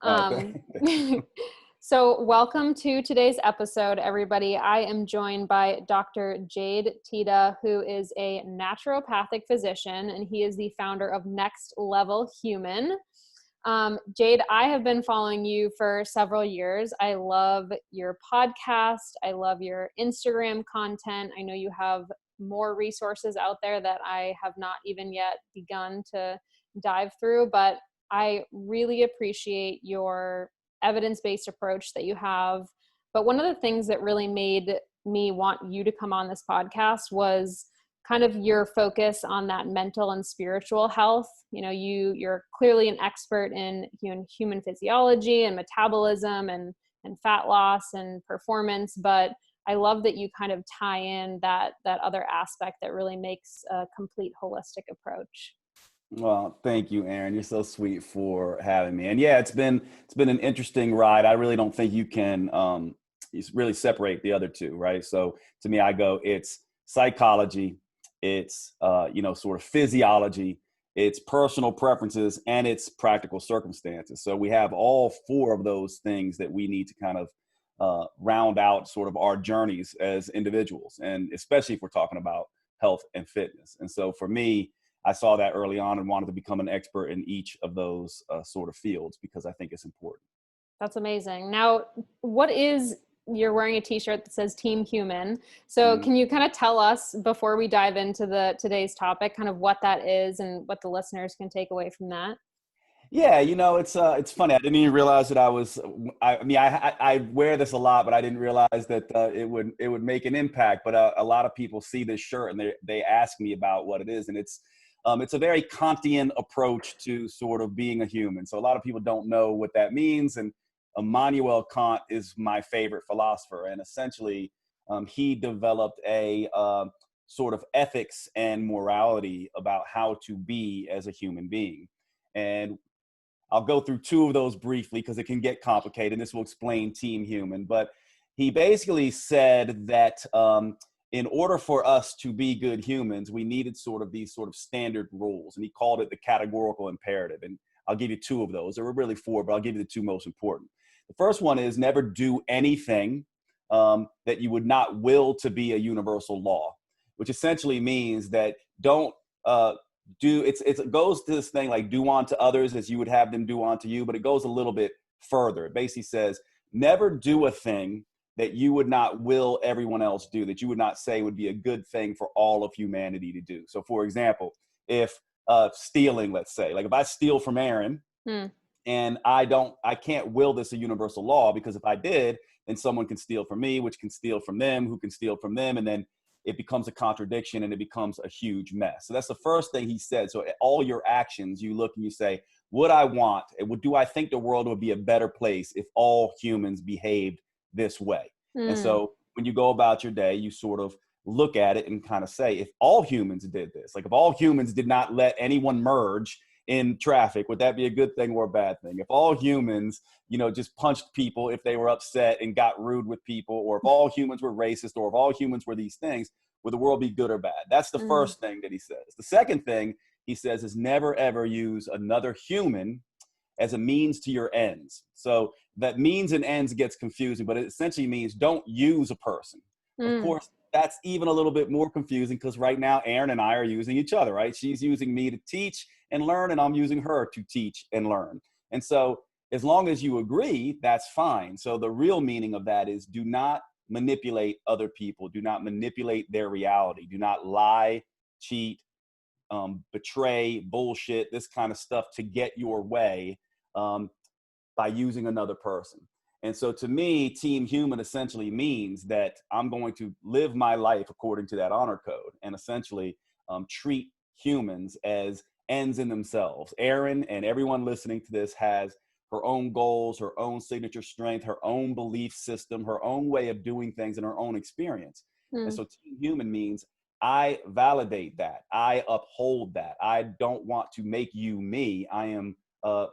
Um, so welcome to today's episode, everybody. I am joined by Dr. Jade Tita, who is a naturopathic physician, and he is the founder of Next Level Human. Jade, I have been following you for several years. I love your podcast. I love your Instagram content. I know you have more resources out there that I have not even yet begun to dive through, but I really appreciate your evidence-based approach that you have. But one of the things that really made me want you to come on this podcast was kind of your focus on that mental and spiritual health. You know, you're clearly an expert in human physiology and metabolism and fat loss and performance, but I love that you kind of tie in that other aspect that really makes a complete holistic approach. Well, thank you, Erin. You're so sweet for having me. And yeah, it's been an interesting ride. I really don't think you can really separate the other two, right? So to me, I go, it's psychology, it's sort of physiology, it's personal preferences, and it's practical circumstances. So we have all four of those things that we need to kind of round out sort of our journeys as individuals, and especially if we're talking about health and fitness. And so for me, I saw that early on and wanted to become an expert in each of those sort of fields because I think it's important. That's amazing. Now, you're wearing a t-shirt that says Team Human. So can you kind of tell us before we dive into today's topic, kind of what that is and what the listeners can take away from that? Yeah, it's funny. I didn't even realize that I wear this a lot, but I didn't realize that it would make an impact. But a lot of people see this shirt and they ask me about what it is, and it's a very Kantian approach to sort of being a human. So a lot of people don't know what that means. And Immanuel Kant is my favorite philosopher. And essentially, he developed a sort of ethics and morality about how to be as a human being. And I'll go through two of those briefly because it can get complicated. And this will explain Team Human. But he basically said that in order for us to be good humans, we needed sort of these sort of standard rules. And he called it the categorical imperative. And I'll give you two of those. There were really four, but I'll give you the two most important. The first one is never do anything that you would not will to be a universal law, which essentially means that don't it goes to this thing like do unto others as you would have them do unto you, but it goes a little bit further. It basically says never do a thing that you would not will everyone else do, that you would not say would be a good thing for all of humanity to do. So for example, if stealing, let's say, like if I steal from Erin and I can't will this a universal law, because if I did, then someone can steal from me, which can steal from them, who can steal from them. And then it becomes a contradiction and it becomes a huge mess. So that's the first thing he said. So all your actions, you look and you say, would I want, do I think the world would be a better place if all humans behaved this way? And so when you go about your day, you sort of look at it and kind of say, if all humans did this, like if all humans did not let anyone merge in traffic, would that be a good thing or a bad thing? If all humans, just punched people if they were upset and got rude with people, or if all humans were racist, or if all humans were these things, would the world be good or bad? That's the first thing that he says. The second thing he says is never, ever use another human as a means to your ends. So that means and ends gets confusing, but it essentially means don't use a person. Of course, that's even a little bit more confusing because right now, Erin and I are using each other, right? She's using me to teach and learn, and I'm using her to teach and learn. And so as long as you agree, that's fine. So the real meaning of that is do not manipulate other people. Do not manipulate their reality. Do not lie, cheat, betray, bullshit, this kind of stuff to get your way by using another person. And so to me, Team Human essentially means that I'm going to live my life according to that honor code and essentially treat humans as ends in themselves. Erin and everyone listening to this has her own goals, her own signature strength, her own belief system, her own way of doing things, and her own experience. And so Team Human means I validate that. I uphold that. I don't want to make you me. I am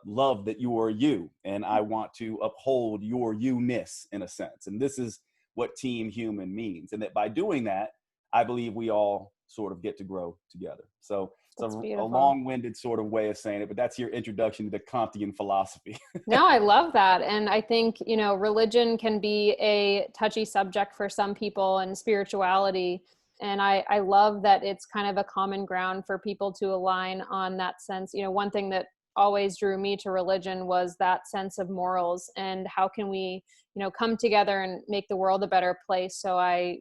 love that you are you, and I want to uphold your you-ness in a sense. And this is what Team Human means. And that by doing that, I believe we all sort of get to grow together. So It's That's a beautiful. long-winded sort of way of saying it, but that's your introduction to the Kantian philosophy. No, I love that. And I think, religion can be a touchy subject for some people and spirituality. And I love that it's kind of a common ground for people to align on that sense. One thing that always drew me to religion was that sense of morals and how can we, come together and make the world a better place. So I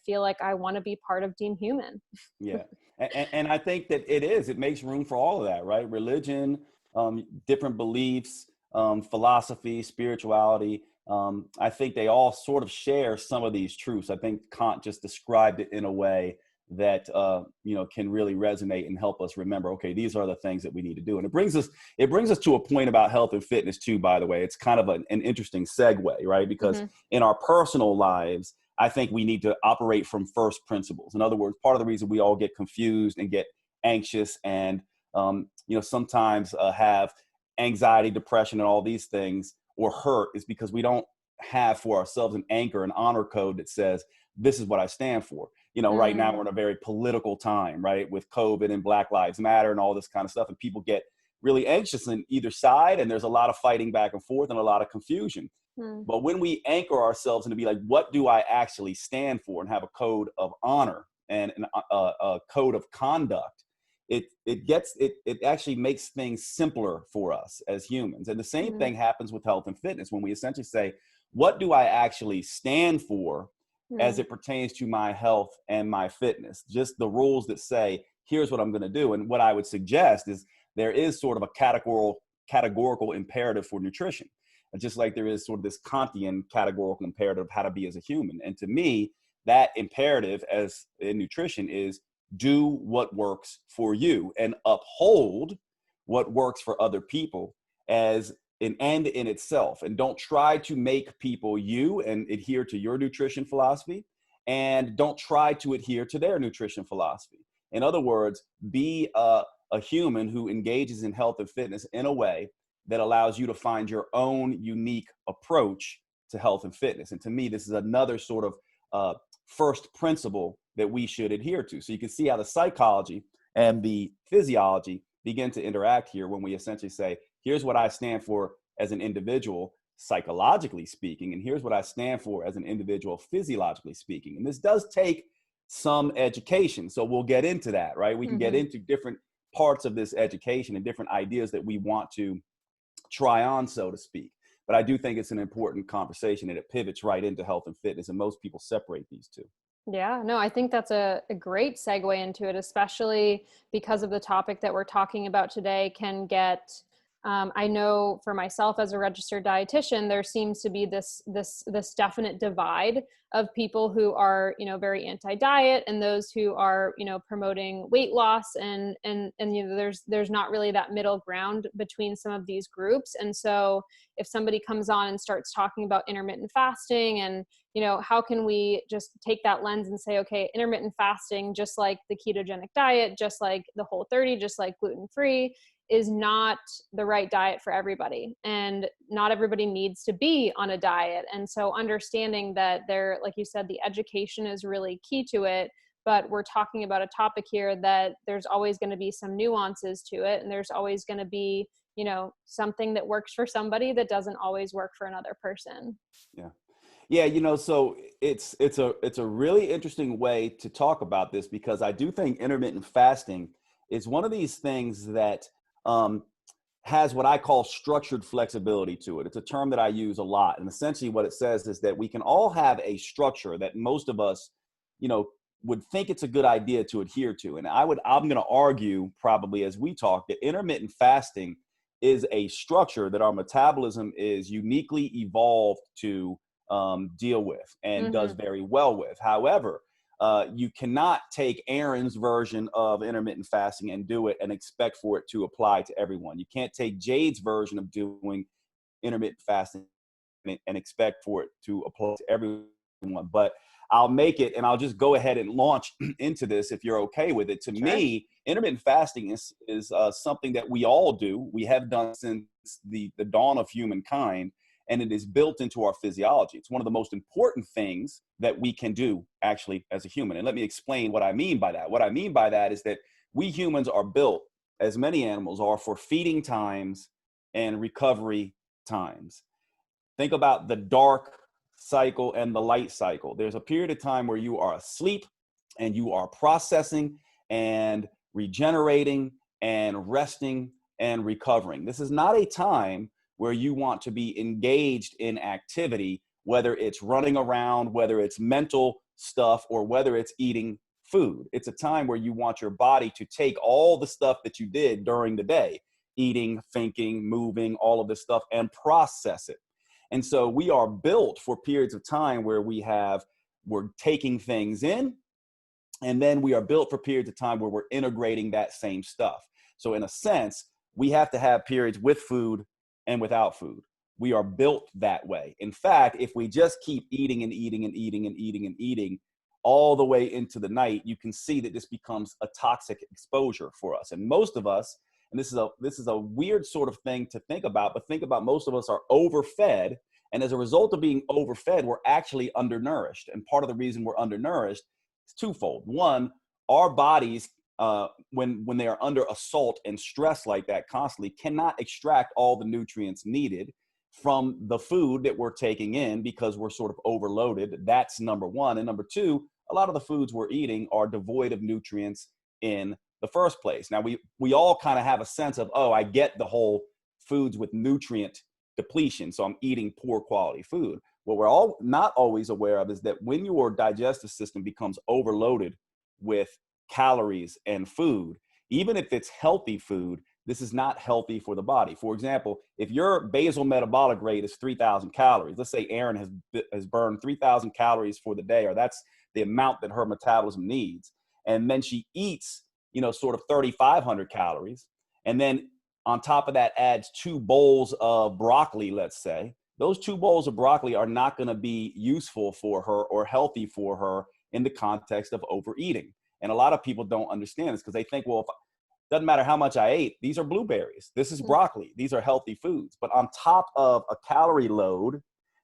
feel like I want to be part of Team Human. Yeah. And I think that it makes room for all of that, right? Religion, different beliefs, philosophy, spirituality. I think they all sort of share some of these truths. I think Kant just described it in a way that, can really resonate and help us remember, okay, these are the things that we need to do. And it brings us to a point about health and fitness too, by the way. It's kind of an interesting segue, right? Because Mm-hmm. in our personal lives, I think we need to operate from first principles. In other words, part of the reason we all get confused and get anxious and, sometimes have anxiety, depression, and all these things or hurt is because we don't have for ourselves an anchor, an honor code that says, this is what I stand for. Right now we're in a very political time, right? With COVID and Black Lives Matter and all this kind of stuff. And people get really anxious on either side. And there's a lot of fighting back and forth and a lot of confusion. Mm. But when we anchor ourselves and to be like, what do I actually stand for, and have a code of honor and a code of conduct, it actually makes things simpler for us as humans. And the same Mm. thing happens with health and fitness when we essentially say, what do I actually stand for as Mm. it pertains to my health and my fitness? Just the rules that say, here's what I'm going to do. And what I would suggest is there is sort of a categorical imperative for nutrition, just like there is sort of this Kantian categorical imperative of how to be as a human. And to me, that imperative as in nutrition is do what works for you and uphold what works for other people as an end in itself. And don't try to make people you and adhere to your nutrition philosophy, and don't try to adhere to their nutrition philosophy. In other words, be a human who engages in health and fitness in a way that allows you to find your own unique approach to health and fitness. And to me, this is another sort of first principle that we should adhere to. So you can see how the psychology and the physiology begin to interact here when we essentially say, here's what I stand for as an individual, psychologically speaking, and here's what I stand for as an individual, physiologically speaking. And this does take some education. So we'll get into that, right? We can get Mm-hmm. into different parts of this education and different ideas that we want to try on, so to speak. But I do think it's an important conversation and it pivots right into health and fitness. And most people separate these two. Yeah, no, I think that's a great segue into it, especially because of the topic that we're talking about today can get, I know for myself as a registered dietitian, there seems to be this definite divide of people who are, very anti-diet and those who are, promoting weight loss and there's not really that middle ground between some of these groups. And so if somebody comes on and starts talking about intermittent fasting and how can we just take that lens and say, okay, intermittent fasting, just like the ketogenic diet, just like the Whole30, just like gluten-free, is not the right diet for everybody. And not everybody needs to be on a diet. And so understanding that there, like you said, the education is really key to it. But we're talking about a topic here that there's always going to be some nuances to it. And there's always going to be, something that works for somebody that doesn't always work for another person. Yeah. Yeah, so it's a really interesting way to talk about this, because I do think intermittent fasting is one of these things that um, has what I call structured flexibility to it. It's a term that I use a lot, and essentially what it says is that we can all have a structure that most of us, would think it's a good idea to adhere to. And I'm going to argue probably as we talk that intermittent fasting is a structure that our metabolism is uniquely evolved to deal with and does Mm-hmm. very well with. However, you cannot take Erin's version of intermittent fasting and do it and expect for it to apply to everyone. You can't take Jade's version of doing intermittent fasting and expect for it to apply to everyone. But I'll make it, and I'll just go ahead and launch into this if you're okay with it. To Sure. me, intermittent fasting is something that we all do. We have done since the dawn of humankind, and it is built into our physiology. It's one of the most important things that we can do actually as a human. And let me explain what I mean by that. What I mean by that is that we humans are built, as many animals are, for feeding times and recovery times. Think about the dark cycle and the light cycle. There's a period of time where you are asleep and you are processing and regenerating and resting and recovering. This is not a time where you want to be engaged in activity, whether it's running around, whether it's mental stuff, or whether it's eating food. It's a time where you want your body to take all the stuff that you did during the day, eating, thinking, moving, all of this stuff, and process it. And so we are built for periods of time where we're taking things in, and then we are built for periods of time where we're integrating that same stuff. So in a sense, we have to have periods with food and without food. We are built that way. In fact, if we just keep eating and eating and eating and eating and eating all the way into the night, you can see that this becomes a toxic exposure for us. And most of us, and this is a weird sort of thing to think about, but think about, most of us are overfed. And as a result of being overfed, we're actually undernourished. And part of the reason we're undernourished is twofold. One, our bodies, when they are under assault and stress like that constantly, cannot extract all the nutrients needed from the food that we're taking in because we're sort of overloaded. That's number one. And number two, a lot of the foods we're eating are devoid of nutrients in the first place. Now, we all kind of have a sense of, oh, I get the whole foods with nutrient depletion, so I'm eating poor quality food. What we're all not always aware of is that when your digestive system becomes overloaded with calories and food, even if it's healthy food, this is not healthy for the body. For example, if your basal metabolic rate is 3,000 calories, let's say Erin has burned 3,000 calories for the day, or that's the amount that her metabolism needs, and then she eats, sort of 3,500 calories, and then on top of that adds 2 bowls of broccoli, let's say, those 2 bowls of broccoli are not going to be useful for her or healthy for her in the context of overeating. And a lot of people don't understand this because they think, well, doesn't matter how much I ate, these are blueberries, this is broccoli, these are healthy foods. But on top of a calorie load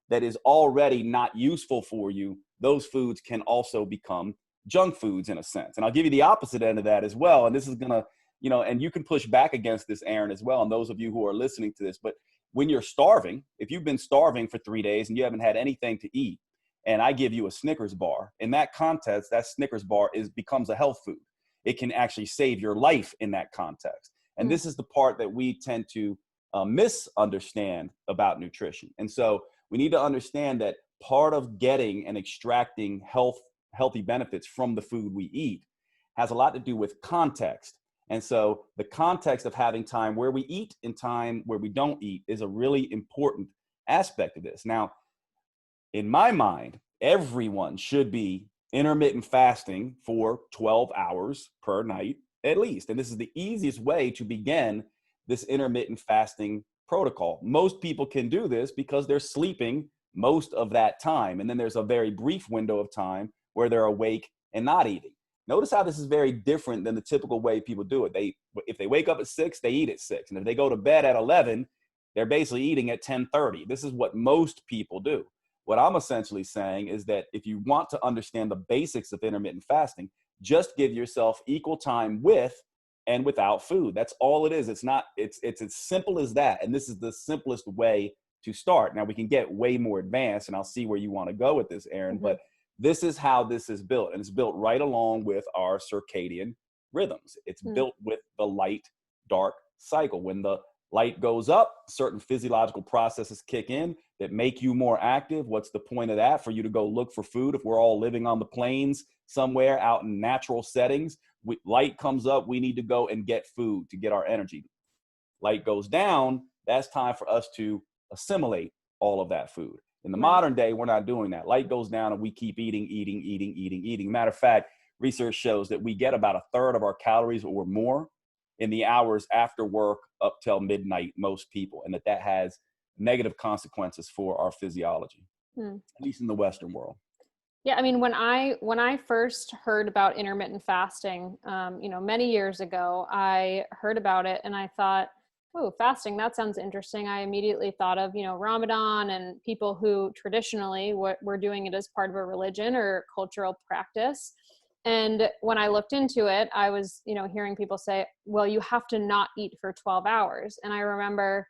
that is already not useful for you, those foods can also become junk foods in a sense. And I'll give you the opposite end of that as well. And this is going to, and you can push back against this, Erin, as well, and those of you who are listening to this. But when you're starving, if you've been starving for 3 days and you haven't had anything to eat, and I give you a Snickers bar, in that context, that Snickers bar becomes a health food. It can actually save your life in that context. And this is the part that we tend to misunderstand about nutrition. And so we need to understand that part of getting and extracting healthy benefits from the food we eat has a lot to do with context. And so the context of having time where we eat and time where we don't eat is a really important aspect of this. Now, in my mind, everyone should be intermittent fasting for 12 hours per night at least. And this is the easiest way to begin this intermittent fasting protocol. Most people can do this because they're sleeping most of that time. And then there's a very brief window of time where they're awake and not eating. Notice how this is very different than the typical way people do it. If they wake up at 6, they eat at 6. And if they go to bed at 11, they're basically eating at 10:30. This is what most people do. What I'm essentially saying is that if you want to understand the basics of intermittent fasting, just give yourself equal time with and without food. That's all it is. It's as simple as that. And this is the simplest way to start. Now we can get way more advanced, and I'll see where you want to go with this, Erin, but this is how this is built. And it's built right along with our circadian rhythms. It's built with the light, dark cycle. When the light goes up, certain physiological processes kick in that make you more active. What's the point of that? For you to go look for food. If we're all living on the plains somewhere out in natural settings, light comes up, we need to go and get food to get our energy. Light goes down, that's time for us to assimilate all of that food. In the modern day, we're not doing that. Light goes down and we keep eating. Matter of fact, research shows that we get about 1/3 of our calories or more in the hours after work up till midnight, most people, and that has negative consequences for our physiology, at least in the Western world. Yeah, I mean, when I first heard about intermittent fasting, many years ago, I heard about it and I thought, oh, fasting, that sounds interesting. I immediately thought of, Ramadan and people who traditionally were doing it as part of a religion or cultural practice. And when I looked into it, I was, hearing people say, well, you have to not eat for 12 hours. And I remember,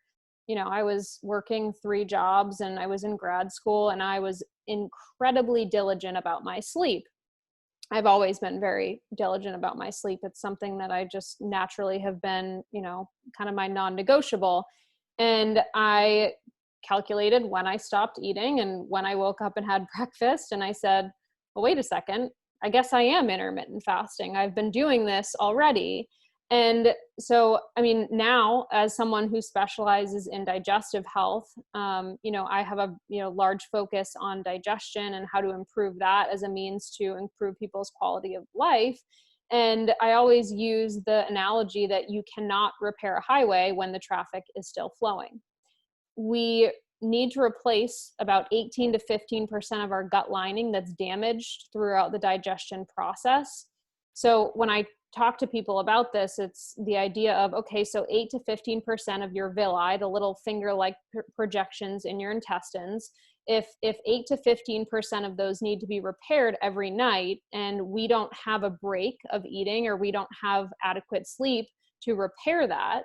I was working 3 jobs and I was in grad school and I was incredibly diligent about my sleep. I've always been very diligent about my sleep. It's something that I just naturally have been, kind of my non-negotiable. And I calculated when I stopped eating and when I woke up and had breakfast. And I said, well, wait a second, I guess I am intermittent fasting. I've been doing this already. And so, now as someone who specializes in digestive health, I have a, large focus on digestion and how to improve that as a means to improve people's quality of life. And I always use the analogy that you cannot repair a highway when the traffic is still flowing. We need to replace about 18 to 15% of our gut lining that's damaged throughout the digestion process. So when I talk to people about this, it's the idea of, okay, so 8 to 15% of your villi, the little finger-like projections in your intestines, if 8 to 15% of those need to be repaired every night, and we don't have a break of eating or we don't have adequate sleep to repair that,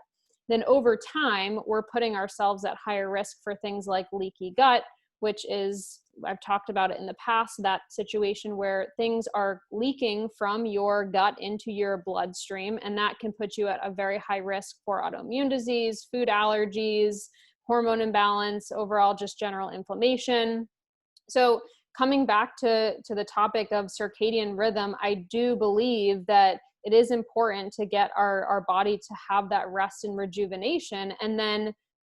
then over time, we're putting ourselves at higher risk for things like leaky gut, which is, I've talked about it in the past, that situation where things are leaking from your gut into your bloodstream, and that can put you at a very high risk for autoimmune disease, food allergies, hormone imbalance, overall just general inflammation. So coming back to the topic of circadian rhythm, I do believe that it is important to get our body to have that rest and rejuvenation. And then,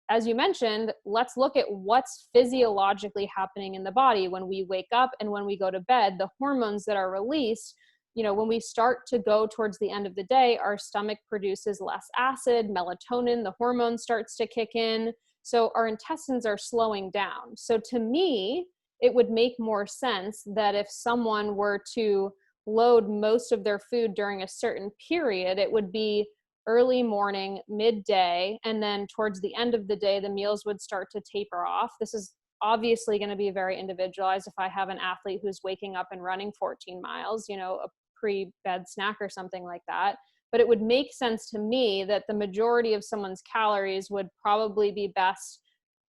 as you mentioned, let's look at what's physiologically happening in the body when we wake up and when we go to bed. The hormones that are released, when we start to go towards the end of the day, our stomach produces less acid, melatonin, the hormone starts to kick in. So our intestines are slowing down. So to me, it would make more sense that if someone were to load most of their food during a certain period, it would be early morning, midday, and then towards the end of the day, the meals would start to taper off. This is obviously going to be very individualized. If I have an athlete who's waking up and running 14 miles, a pre-bed snack or something like that. But it would make sense to me that the majority of someone's calories would probably be best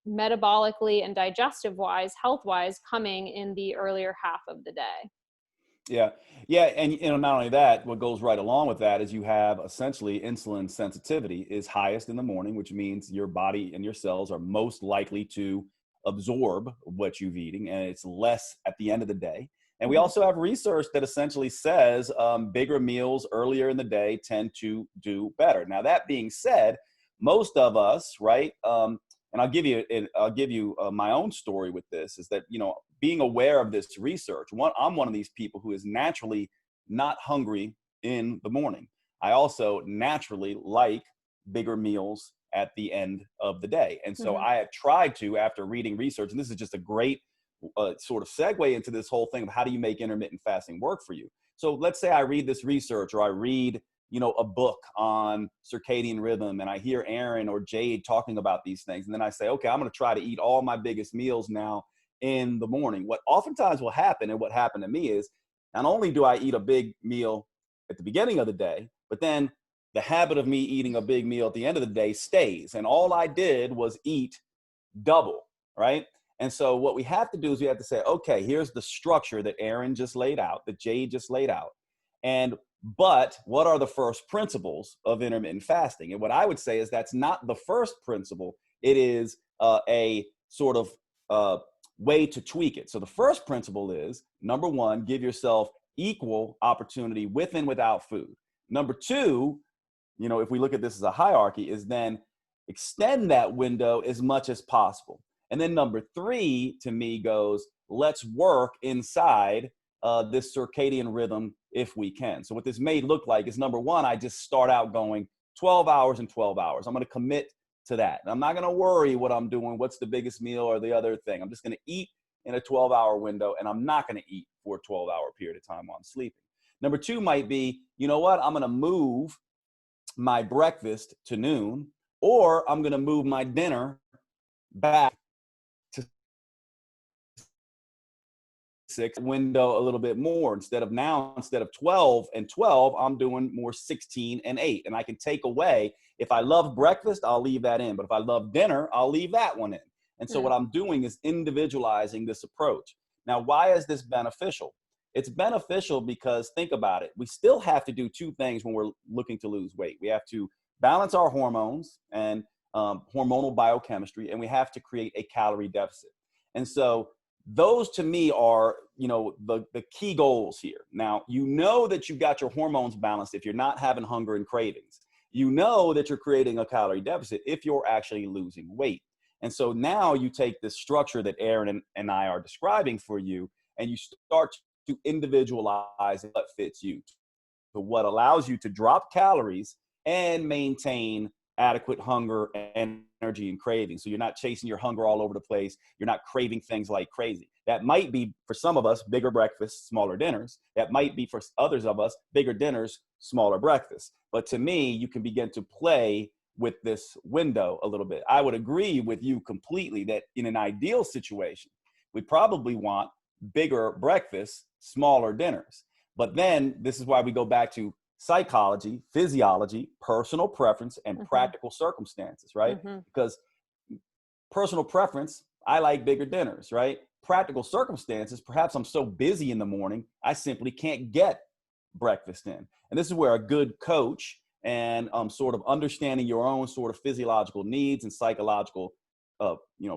metabolically and digestive wise, health wise, coming in the earlier half of the day. Yeah. Yeah. And not only that, what goes right along with that is you have essentially insulin sensitivity is highest in the morning, which means your body and your cells are most likely to absorb what you've eating, and it's less at the end of the day. And we also have research that essentially says bigger meals earlier in the day tend to do better. Now, that being said, most of us, right? And I'll give you my own story with this is that, being aware of this research, I'm one of these people who is naturally not hungry in the morning. I also naturally like bigger meals at the end of the day. And so I have tried to, after reading research, and this is just a great sort of segue into this whole thing of how do you make intermittent fasting work for you. So let's say I read this research or I read a book on circadian rhythm and I hear Erin or Jade talking about these things. And then I say, okay, I'm going to try to eat all my biggest meals now in the morning. What oftentimes will happen, and what happened to me, is not only do I eat a big meal at the beginning of the day, but then the habit of me eating a big meal at the end of the day stays. And all I did was eat double, right? And so what we have to do is we have to say, okay, here's the structure that Erin just laid out, that Jade just laid out. But what are the first principles of intermittent fasting? And what I would say is that's not the first principle. It is a sort of way to tweak it. So the first principle is, number one, give yourself equal opportunity with and without food. Number two, if we look at this as a hierarchy, is then extend that window as much as possible. And then number three, to me, goes, let's work inside this circadian rhythm if we can. So what this may look like is, number one, I just start out going 12 hours and 12 hours. I'm going to commit to that. And I'm not going to worry what I'm doing, what's the biggest meal or the other thing. I'm just going to eat in a 12-hour window, and I'm not going to eat for a 12-hour period of time while I'm sleeping. Number two might be, I'm going to move my breakfast to noon, or I'm going to move my dinner back to 6 window a little bit more. Instead of 12 and 12, I'm doing more 16 and 8. And I can take away, if I love breakfast, I'll leave that in. But if I love dinner, I'll leave that one in. And so what I'm doing is individualizing this approach. Now, why is this beneficial? It's beneficial because, think about it, we still have to do two things when we're looking to lose weight. We have to balance our hormones and hormonal biochemistry, and we have to create a calorie deficit. And so those to me are, the key goals here. Now, you know that you've got your hormones balanced if you're not having hunger and cravings. You know that you're creating a calorie deficit if you're actually losing weight. And so now you take this structure that Erin and I are describing for you, and you start to individualize what fits you, to what allows you to drop calories and maintain adequate hunger, energy, and craving. So you're not chasing your hunger all over the place. You're not craving things like crazy. That might be, for some of us, bigger breakfasts, smaller dinners. That might be, for others of us, bigger dinners, smaller breakfasts. But to me, you can begin to play with this window a little bit. I would agree with you completely that in an ideal situation, we probably want bigger breakfasts, smaller dinners. But then this is why we go back to psychology, physiology, personal preference, and practical circumstances, right? Because personal preference, I like bigger dinners, right? Practical circumstances, perhaps I'm so busy in the morning, I simply can't get breakfast in. And this is where a good coach and sort of understanding your own sort of physiological needs and psychological,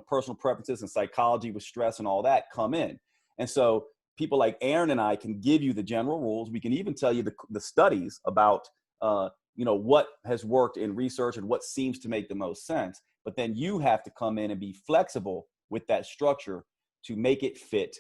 personal preferences and psychology with stress and all that come in. And so people like Erin and I can give you the general rules. We can even tell you the studies about, what has worked in research and what seems to make the most sense. But then you have to come in and be flexible with that structure to make it fit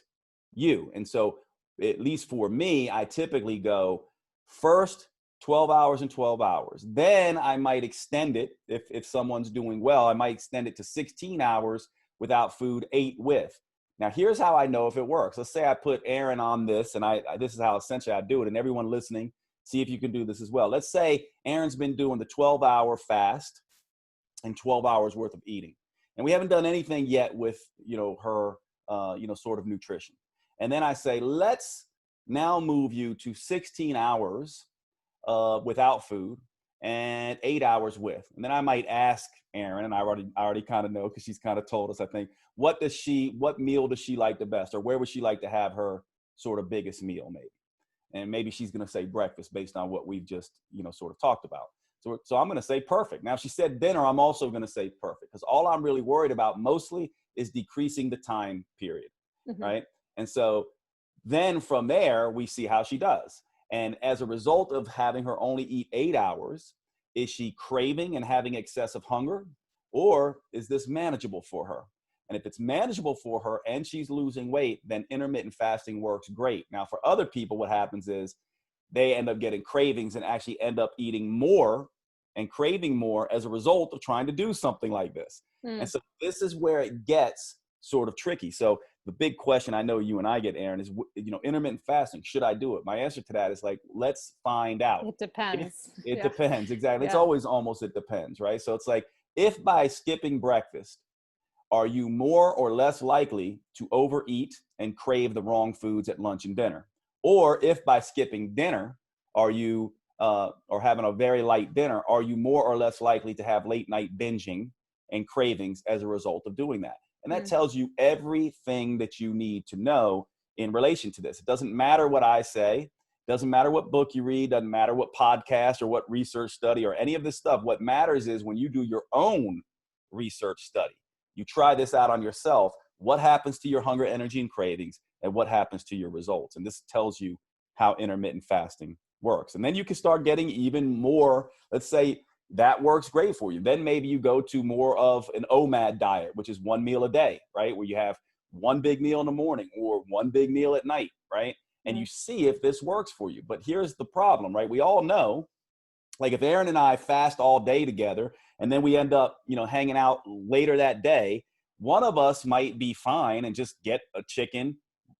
you. And so, at least for me, I typically go first 12 hours and 12 hours. Then I might extend it. If someone's doing well, I might extend it to 16 hours without food, 8 with. Now, here's how I know if it works. Let's say I put Erin on this, and this is how essentially I do it. And everyone listening, see if you can do this as well. Let's say Erin's been doing the 12-hour fast and 12 hours worth of eating. And we haven't done anything yet with, her, sort of nutrition. And then I say, let's now move you to 16 hours without food and 8 hours with. And then I might ask Erin, and I already kind of know because she's kind of told us, I think, what meal does she like the best, or where would she like to have her sort of biggest meal maybe? And maybe she's going to say breakfast based on what we've just, sort of talked about. So I'm going to say perfect. Now, if she said dinner, I'm also going to say perfect, because all I'm really worried about mostly is decreasing the time period, right? And so then from there, we see how she does. And as a result of having her only eat 8 hours, is she craving and having excessive hunger, or is this manageable for her? And if it's manageable for her and she's losing weight, then intermittent fasting works great. Now, for other people, what happens is they end up getting cravings and actually end up eating more and craving more as a result of trying to do something like this. And so this is where it gets sort of tricky. So the big question I know you and I get, Erin, is, intermittent fasting, should I do it? My answer to that is let's find out. It depends. It depends. Exactly. Yeah. It's always almost, it depends, right? So it's like, if by skipping breakfast, are you more or less likely to overeat and crave the wrong foods at lunch and dinner? Or if by skipping dinner, are you, or having a very light dinner, are you more or less likely to have late night binging and cravings as a result of doing that? And that tells you everything that you need to know in relation to this. It doesn't matter what I say. Doesn't matter what book you read. Doesn't matter what podcast or what research study or any of this stuff. What matters is when you do your own research study, you try this out on yourself, what happens to your hunger, energy, and cravings, and what happens to your results. And this tells you how intermittent fasting works. And then you can start getting even more, let's say, that works great for you. Then maybe you go to more of an OMAD diet, which is 1 meal a day, right? Where you have one big meal in the morning or one big meal at night, right? And you see if this works for you. But here's the problem, right? We all know, like if Erin and I fast all day together and then we end up, hanging out later that day, one of us might be fine and just get a chicken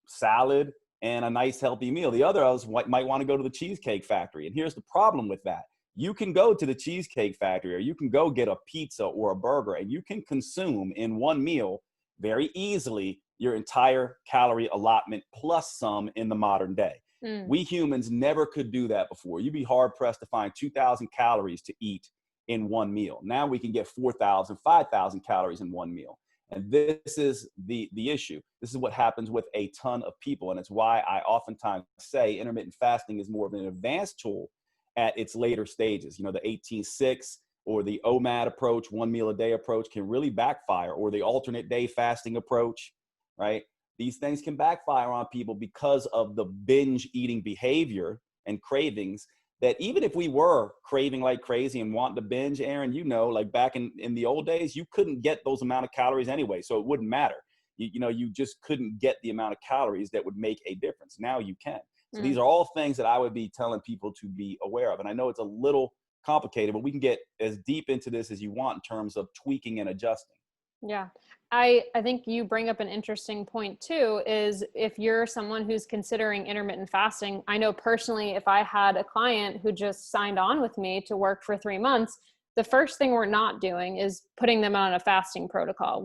salad and a nice healthy meal. The other of us might want to go to the Cheesecake Factory. And here's the problem with that. You can go to the Cheesecake Factory, or you can go get a pizza or a burger, and you can consume in one meal very easily your entire calorie allotment plus some in the modern day. Mm. We humans never could do that before. You'd be hard pressed to find 2,000 calories to eat in one meal. Now we can get 4,000, 5,000 calories in one meal. And this is the issue. This is what happens with a ton of people. And it's why I oftentimes say intermittent fasting is more of an advanced tool at its later stages. You know, the 18-6 or the OMAD approach, 1 meal a day approach, can really backfire, or the alternate day fasting approach, right? These things can backfire on people because of the binge eating behavior and cravings, that even if we were craving like crazy and wanting to binge, Erin, you know, like back in the old days, you couldn't get those amount of calories anyway. So it wouldn't matter. You know, you just couldn't get the amount of calories that would make a difference. Now you can. So these are all things that I would be telling people to be aware of. And I know it's a little complicated, but we can get as deep into this as you want in terms of tweaking and adjusting. Yeah. I think you bring up an interesting point too, is if you're someone who's considering intermittent fasting. I know personally, if I had a client who just signed on with me to work for 3 months, the first thing we're not doing is putting them on a fasting protocol.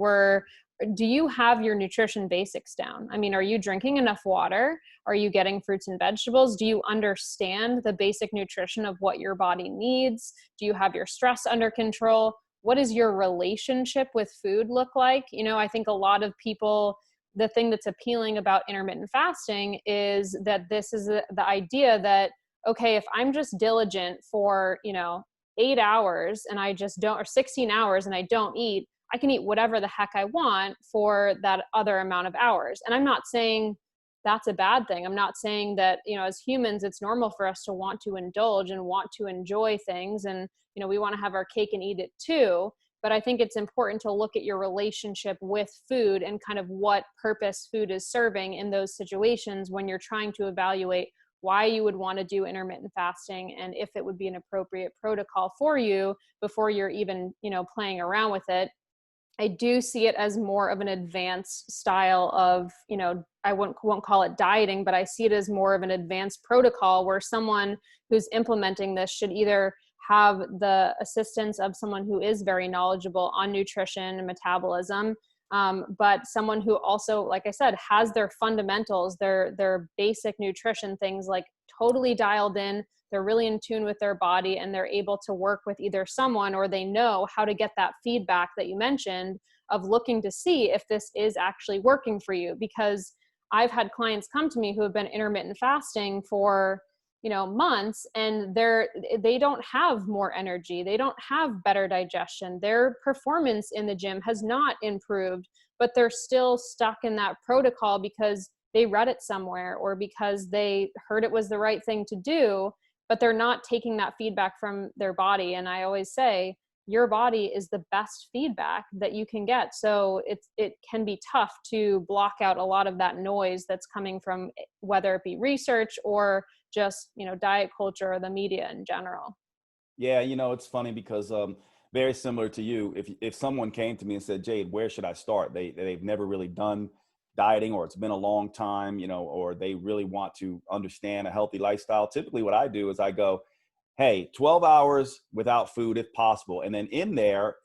Do you have your nutrition basics down? I mean, are you drinking enough water? Are you getting fruits and vegetables? Do you understand the basic nutrition of what your body needs? Do you have your stress under control? What does your relationship with food look like? You know, I think a lot of people, the thing that's appealing about intermittent fasting is that this is the idea that, okay, if I'm just diligent for, 8 hours and I just don't, or 16 hours and I don't eat, I can eat whatever the heck I want for that other amount of hours. And I'm not saying that's a bad thing. I'm not saying that, as humans, it's normal for us to want to indulge and want to enjoy things. And, we want to have our cake and eat it too. But I think it's important to look at your relationship with food and kind of what purpose food is serving in those situations when you're trying to evaluate why you would want to do intermittent fasting and if it would be an appropriate protocol for you before you're even, playing around with it. I do see it as more of an advanced style of, I won't call it dieting, but I see it as more of an advanced protocol where someone who's implementing this should either have the assistance of someone who is very knowledgeable on nutrition and metabolism, but someone who also, like I said, has their fundamentals, their basic nutrition things like totally dialed in. They're really in tune with their body and they're able to work with either someone, or they know how to get that feedback that you mentioned of looking to see if this is actually working for you. Because I've had clients come to me who have been intermittent fasting for, months, and they don't have more energy. They don't have better digestion. Their performance in the gym has not improved, but they're still stuck in that protocol because they read it somewhere or because they heard it was the right thing to do, but they're not taking that feedback from their body. And I always say, your body is the best feedback that you can get. So it can be tough to block out a lot of that noise that's coming from, whether it be research or just, diet culture or the media in general. Yeah, it's funny because very similar to you, if someone came to me and said, Jade, where should I start? They've never really done dieting, or it's been a long time, or they really want to understand a healthy lifestyle. Typically what I do is I go, hey, 12 hours without food if possible. And then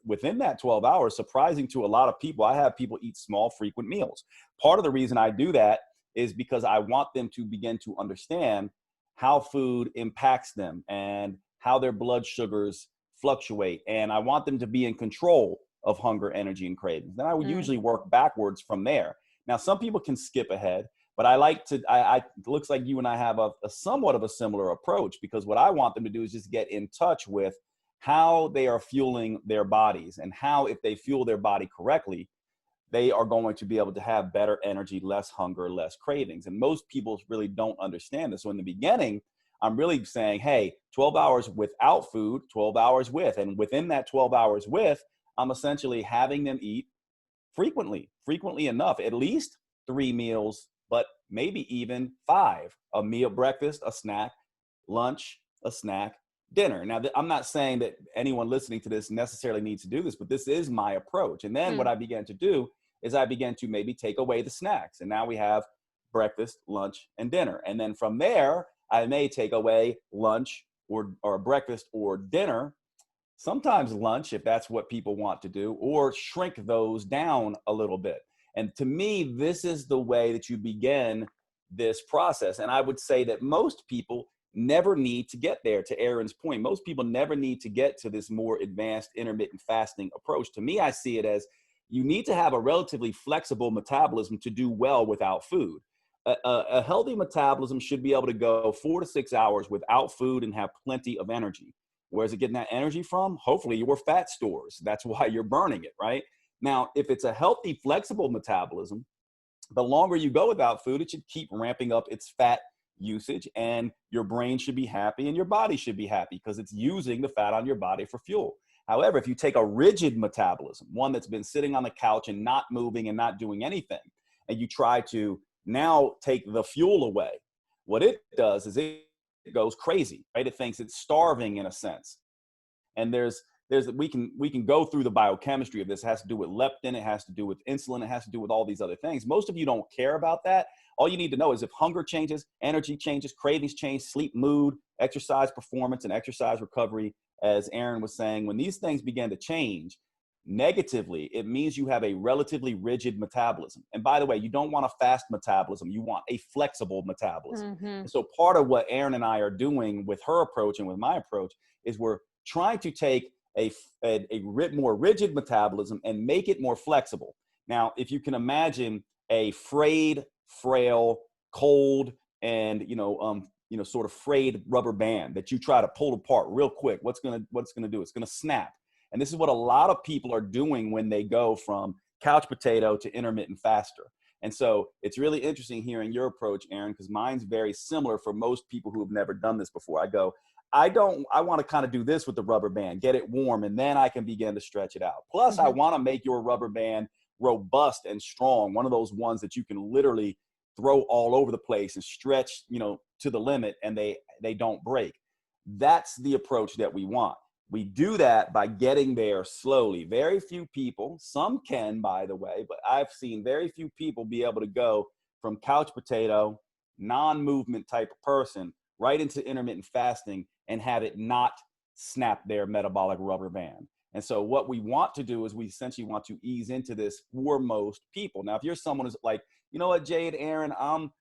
within that 12 hours, surprising to a lot of people, I have people eat small, frequent meals. Part of the reason I do that is because I want them to begin to understand how food impacts them and how their blood sugars fluctuate. And I want them to be in control of hunger, energy, and cravings. Then I would usually work backwards from there. Now, some people can skip ahead, but it looks like you and I have a somewhat of a similar approach, because what I want them to do is just get in touch with how they are fueling their bodies, and how, if they fuel their body correctly, they are going to be able to have better energy, less hunger, less cravings. And most people really don't understand this. So in the beginning, I'm really saying, hey, 12 hours without food, 12 hours with, and within that 12 hours with, I'm essentially having them eat frequently enough, at least 3 meals, but maybe even 5: a meal, breakfast, a snack, lunch, a snack, dinner. Now, I'm not saying that anyone listening to this necessarily needs to do this, but this is my approach. And then what I began to do is I began to maybe take away the snacks. And now we have breakfast, lunch, and dinner. And then from there, I may take away lunch or breakfast or dinner, sometimes lunch, if that's what people want to do, or shrink those down a little bit. And to me, this is the way that you begin this process. And I would say that most people never need to get there. To Erin's point, most people never need to get to this more advanced intermittent fasting approach. To me, I see it as you need to have a relatively flexible metabolism to do well without food. A healthy metabolism should be able to go 4 to 6 hours without food and have plenty of energy. Where's it getting that energy from? Hopefully your fat stores. That's why you're burning it, right? Now, if it's a healthy, flexible metabolism, the longer you go without food, it should keep ramping up its fat usage, and your brain should be happy and your body should be happy because it's using the fat on your body for fuel. However, if you take a rigid metabolism, one that's been sitting on the couch and not moving and not doing anything, and you try to now take the fuel away, what it does is it goes crazy, right? It thinks it's starving in a sense. And we can go through the biochemistry of this. It has to do with leptin, it has to do with insulin, it has to do with all these other things. Most of you don't care about that. All you need to know is if hunger changes, energy changes, cravings change, sleep, mood, exercise performance, and exercise recovery, as Erin was saying, when these things begin to change negatively, it means you have a relatively rigid metabolism. And by the way, you don't want a fast metabolism. You want a flexible metabolism. Mm-hmm. And so part of what Erin and I are doing with her approach and with my approach is we're trying to take a more rigid metabolism and make it more flexible. Now, if you can imagine a frayed, frail, cold, and sort of frayed rubber band that you try to pull apart real quick, what's gonna do? It's gonna snap. And this is what a lot of people are doing when they go from couch potato to intermittent faster. And so it's really interesting hearing your approach, Erin, because mine's very similar for most people who have never done this before. I want to kind of do this with the rubber band, get it warm, and then I can begin to stretch it out. Plus, I want to make your rubber band robust and strong, one of those ones that you can literally throw all over the place and stretch, to the limit, and they don't break. That's the approach that we want. We do that by getting there slowly. Very few people, some can, by the way, but I've seen very few people be able to go from couch potato, non-movement type of person right into intermittent fasting and have it not snap their metabolic rubber band. And so what we want to do is we essentially want to ease into this for most people. Now, if you're someone who's like, you know what, Jade, Erin, I'm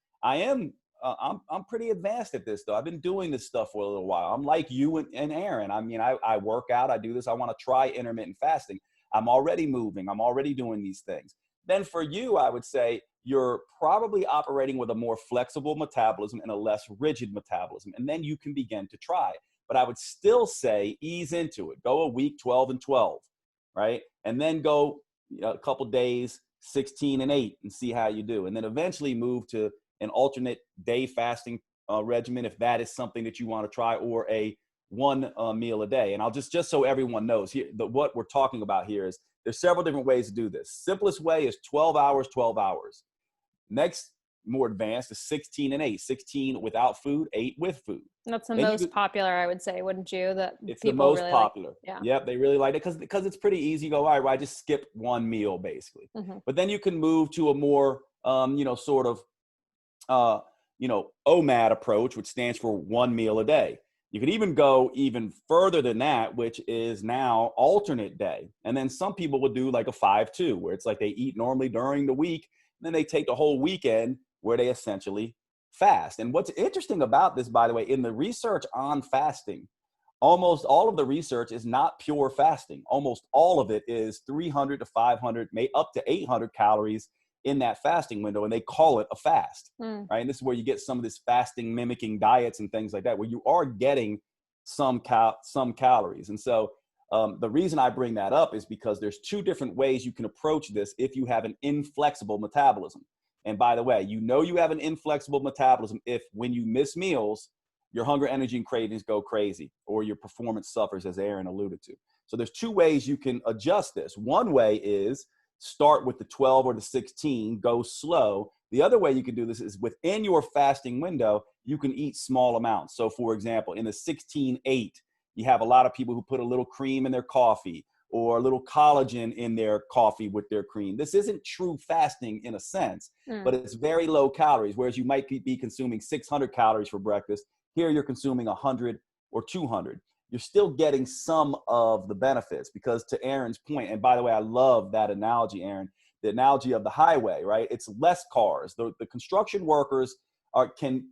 pretty advanced at this though. I've been doing this stuff for a little while. I'm like you and Erin. I mean, I work out, I do this. I want to try intermittent fasting. I'm already moving. I'm already doing these things. Then for you, I would say you're probably operating with a more flexible metabolism and a less rigid metabolism. And then you can begin to try. But I would still say ease into it. Go a week, 12 and 12, right? And then go a couple days, 16 and 8, and see how you do. And then eventually move to an alternate day fasting regimen if that is something that you want to try, or a one meal a day. And I'll just so everyone knows here, what we're talking about here is there's several different ways to do this. Simplest way is 12 hours, 12 hours. Next, more advanced, is 16 and 8. 16 without food, 8 with food. That's the most popular, I would say, wouldn't you? That it's people the most really popular. Like. Yeah. Yep, they really like it because it's pretty easy. You go, all right, well, I just skip one meal basically. But then you can move to a more, OMAD approach, which stands for 1 meal a day. You could even go even further than that, which is now alternate day. And then some people will do like a 5-2, where it's like they eat normally during the week, and then they take the whole weekend where they essentially fast. And what's interesting about this, by the way, in the research on fasting, almost all of the research is not pure fasting. Almost all of it is 300 to 500, up to 800 calories in that fasting window, and they call it a fast, right? And this is where you get some of this fasting mimicking diets and things like that, where you are getting some calories. And so the reason I bring that up is because there's two different ways you can approach this if you have an inflexible metabolism. And by the way, you have an inflexible metabolism if when you miss meals, your hunger, energy, and cravings go crazy, or your performance suffers, as Erin alluded to. So there's two ways you can adjust this. One way is start with the 12 or the 16, go slow. The other way you can do this is within your fasting window, you can eat small amounts. So for example, in the 16-8, you have a lot of people who put a little cream in their coffee or a little collagen in their coffee with their cream. This isn't true fasting in a sense, but it's very low calories. Whereas you might be consuming 600 calories for breakfast, here you're consuming 100 or 200. You're still getting some of the benefits, because to Erin's point, and by the way, I love that analogy, Erin, the analogy of the highway, right? It's less cars. The construction workers can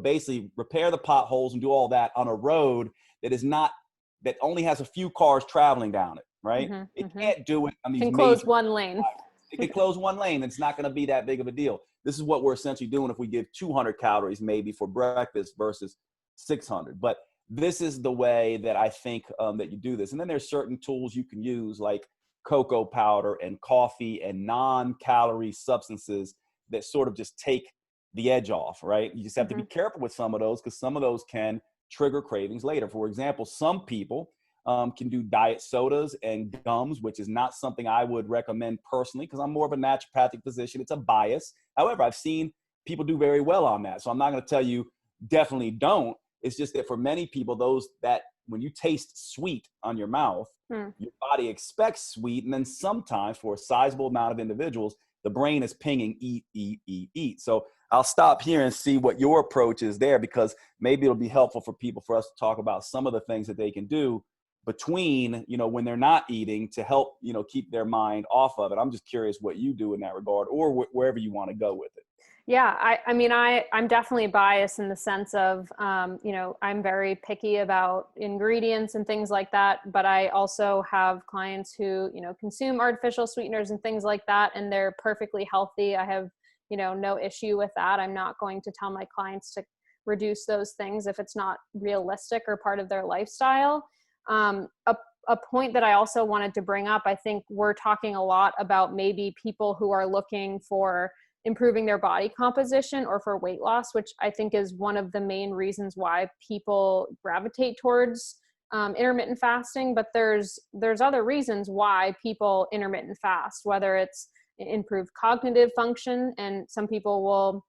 basically repair the potholes and do all that on a road that only has a few cars traveling down it, right? It can't do it on these Can major close one lane. highways. It can close one lane. It's not going to be that big of a deal. This is what we're essentially doing if we give 200 calories maybe for breakfast versus 600. But this is the way that I think that you do this. And then there's certain tools you can use like cocoa powder and coffee and non-calorie substances that sort of just take the edge off, right? You just have to be careful with some of those because some of those can trigger cravings later. For example, some people can do diet sodas and gums, which is not something I would recommend personally because I'm more of a naturopathic physician. It's a bias. However, I've seen people do very well on that. So I'm not going to tell you definitely don't. It's just that for many people, those that when you taste sweet on your mouth, your body expects sweet. And then sometimes for a sizable amount of individuals, the brain is pinging eat, eat, eat, eat. So I'll stop here and see what your approach is there, because maybe it'll be helpful for people for us to talk about some of the things that they can do between, when they're not eating to help, keep their mind off of it. I'm just curious what you do in that regard, or wherever you want to go with it. Yeah, I'm definitely biased in the sense of, I'm very picky about ingredients and things like that, but I also have clients who, consume artificial sweeteners and things like that, and they're perfectly healthy. I have, no issue with that. I'm not going to tell my clients to reduce those things if it's not realistic or part of their lifestyle. A point that I also wanted to bring up, I think we're talking a lot about maybe people who are looking for improving their body composition or for weight loss, which I think is one of the main reasons why people gravitate towards intermittent fasting. But there's other reasons why people intermittent fast, whether it's improved cognitive function. And some people will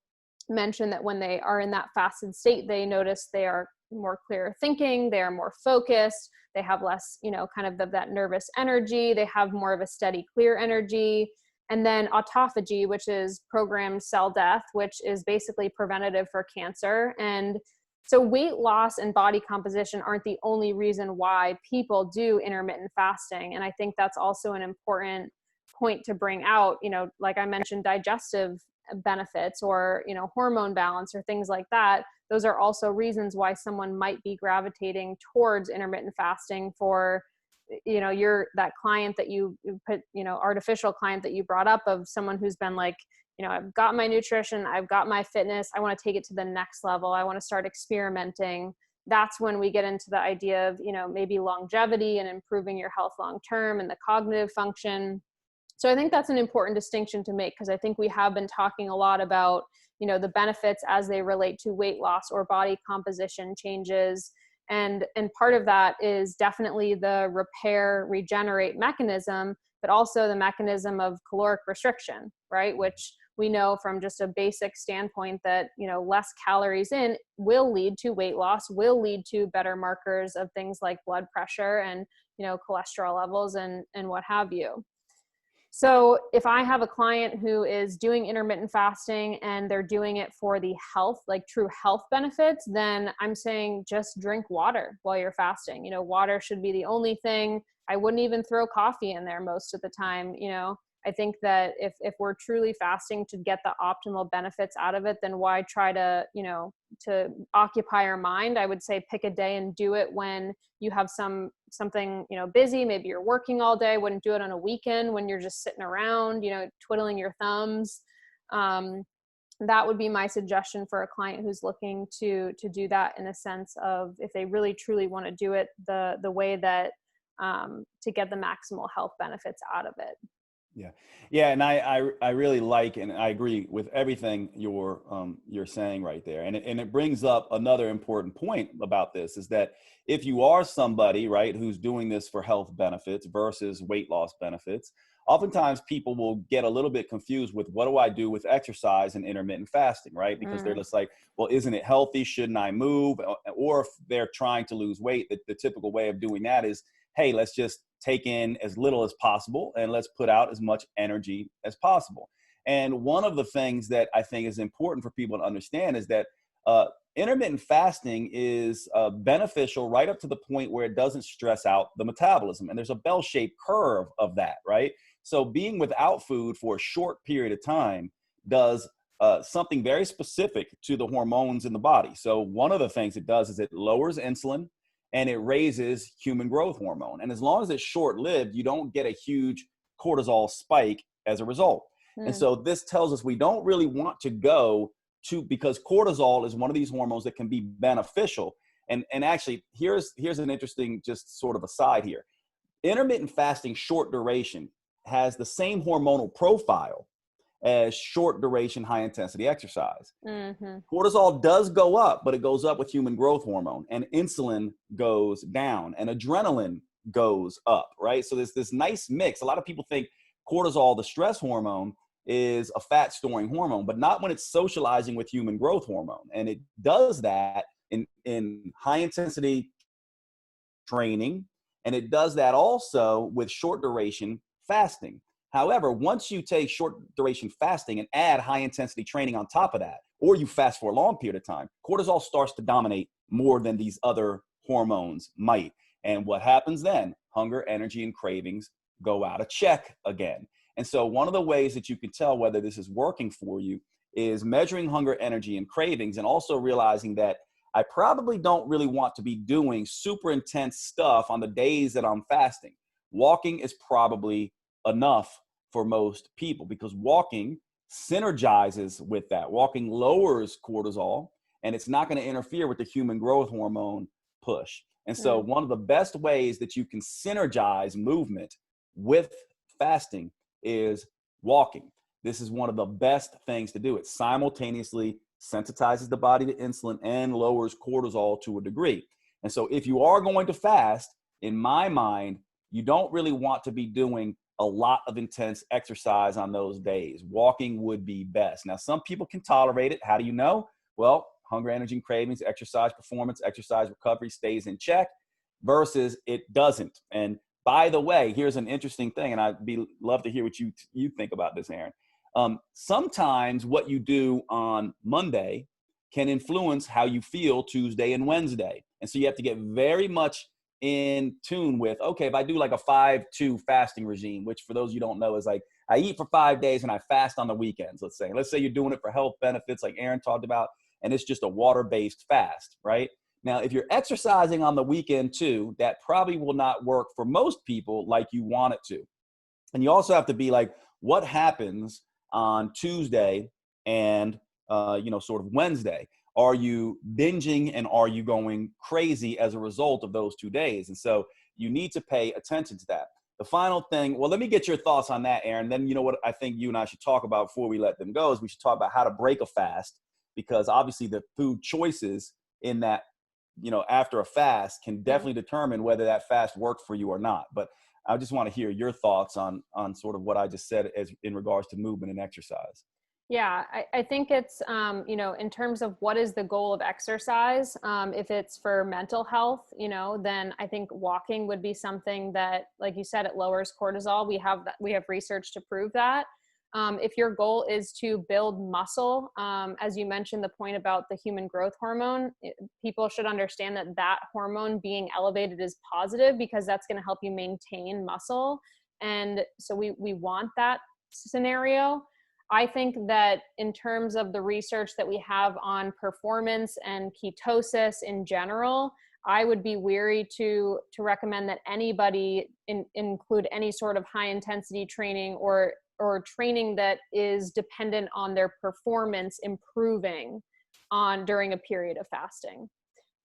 mention that when they are in that fasted state, they notice they are more clear thinking, they are more focused, they have less, kind of that nervous energy, they have more of a steady, clear energy. And then autophagy, which is programmed cell death, which is basically preventative for cancer. And so weight loss and body composition aren't the only reason why people do intermittent fasting. And I think that's also an important point to bring out, like I mentioned, digestive benefits or, hormone balance or things like that. Those are also reasons why someone might be gravitating towards intermittent fasting for, that client that you put, artificial client that you brought up, of someone who's been like, I've got my nutrition, I've got my fitness, I want to take it to the next level, I want to start experimenting. That's when we get into the idea of, maybe longevity and improving your health long term and the cognitive function. So I think that's an important distinction to make, because I think we have been talking a lot about, the benefits as they relate to weight loss or body composition changes. And part of that is definitely the repair, regenerate mechanism, but also the mechanism of caloric restriction, right? Which we know from just a basic standpoint that, less calories in will lead to weight loss, will lead to better markers of things like blood pressure and, cholesterol levels and what have you. So if I have a client who is doing intermittent fasting and they're doing it for the health, like true health benefits, then I'm saying just drink water while you're fasting. Water should be the only thing. I wouldn't even throw coffee in there most of the time. I think that if we're truly fasting to get the optimal benefits out of it, then why try to, to occupy our mind? I would say pick a day and do it when you have something, busy. Maybe you're working all day. Wouldn't do it on a weekend when you're just sitting around, twiddling your thumbs. That would be my suggestion for a client who's looking to do that, in a sense of if they really truly want to do it the way that to get the maximal health benefits out of it. Yeah. And I really like, and I agree with everything you're saying right there. And it brings up another important point about this, is that if you are somebody, right, who's doing this for health benefits versus weight loss benefits, oftentimes people will get a little bit confused with, what do I do with exercise and intermittent fasting, right? Because they're just like, well, isn't it healthy? Shouldn't I move? Or if they're trying to lose weight, the typical way of doing that is, hey, let's just take in as little as possible and let's put out as much energy as possible. And one of the things that I think is important for people to understand is that intermittent fasting is beneficial right up to the point where it doesn't stress out the metabolism. And there's a bell-shaped curve of that, right? So being without food for a short period of time does something very specific to the hormones in the body. So one of the things it does is it lowers insulin and it raises human growth hormone. And as long as it's short-lived, you don't get a huge cortisol spike as a result. And Mm. so this tells us we don't really want to go to, because cortisol is one of these hormones that can be beneficial. And actually, here's an interesting just sort of aside here. Intermittent fasting short duration has the same hormonal profile as short duration high intensity exercise. Mm-hmm. Cortisol does go up, but it goes up with human growth hormone, and insulin goes down, and adrenaline goes up, right? So there's this nice mix. A lot of people think cortisol, the stress hormone, is a fat storing hormone, but not when it's socializing with human growth hormone. And it does that in high intensity training, and it does that also with short duration fasting. However, once you take short duration fasting and add high intensity training on top of that, or you fast for a long period of time, cortisol starts to dominate more than these other hormones might. And what happens then? Hunger, energy, and cravings go out of check again. And so one of the ways that you can tell whether this is working for you is measuring hunger, energy, and cravings, and also realizing that I probably don't really want to be doing super intense stuff on the days that I'm fasting. Walking is probably enough for most people because walking synergizes with that. Walking lowers cortisol and it's not going to interfere with the human growth hormone push. And so Mm. one of the best ways that you can synergize movement with fasting is walking. This is one of the best things to do. It simultaneously sensitizes the body to insulin and lowers cortisol to a degree. And so if you are going to fast, in my mind, you don't really want to be doing a lot of intense exercise on those days. Walking would be best. Now, some people can tolerate it. How do you know? Well, hunger, energy, and cravings, exercise performance, exercise recovery stays in check versus it doesn't. And by the way, here's an interesting thing, and love to hear what you think about this, Erin. Sometimes what you do on Monday can influence how you feel Tuesday and Wednesday. And so you have to get very much in tune with, okay, if I do like a 5-2 fasting regime, which for those you don't know is like, I eat for 5 days and I fast on the weekends, let's say you're doing it for health benefits like Erin talked about, and it's just a water-based fast, right? Now, if you're exercising on the weekend too, that probably will not work for most people like you want it to. And you also have to be like, what happens on Tuesday and sort of Wednesday? Are you binging and are you going crazy as a result of those 2 days? And so you need to pay attention to that. The final thing, well, let me get your thoughts on that, Erin. Then you know what I think you and I should talk about before we let them go is we should talk about how to break a fast, because obviously the food choices in that, after a fast can definitely determine whether that fast worked for you or not. But I just want to hear your thoughts on sort of what I just said as in regards to movement and exercise. Yeah, I think it's, in terms of what is the goal of exercise, if it's for mental health, then I think walking would be something that, like you said, it lowers cortisol. We have research to prove that. If your goal is to build muscle, as you mentioned, the point about the human growth hormone, people should understand that hormone being elevated is positive because that's going to help you maintain muscle. And so we want that scenario. I think that in terms of the research that we have on performance and ketosis in general, I would be weary to recommend that anybody include any sort of high intensity training or training that is dependent on their performance improving during a period of fasting.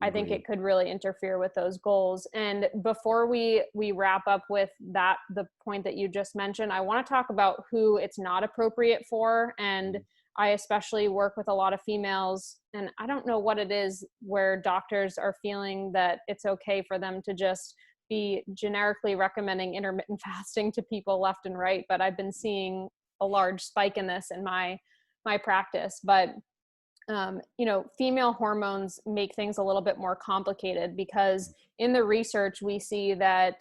I think it could really interfere with those goals. And before we wrap up with that, the point that you just mentioned, I want to talk about who it's not appropriate for. And I especially work with a lot of females, and I don't know what it is where doctors are feeling that it's okay for them to just be generically recommending intermittent fasting to people left and right. But I've been seeing a large spike in this in my practice. But female hormones make things a little bit more complicated because in the research, we see that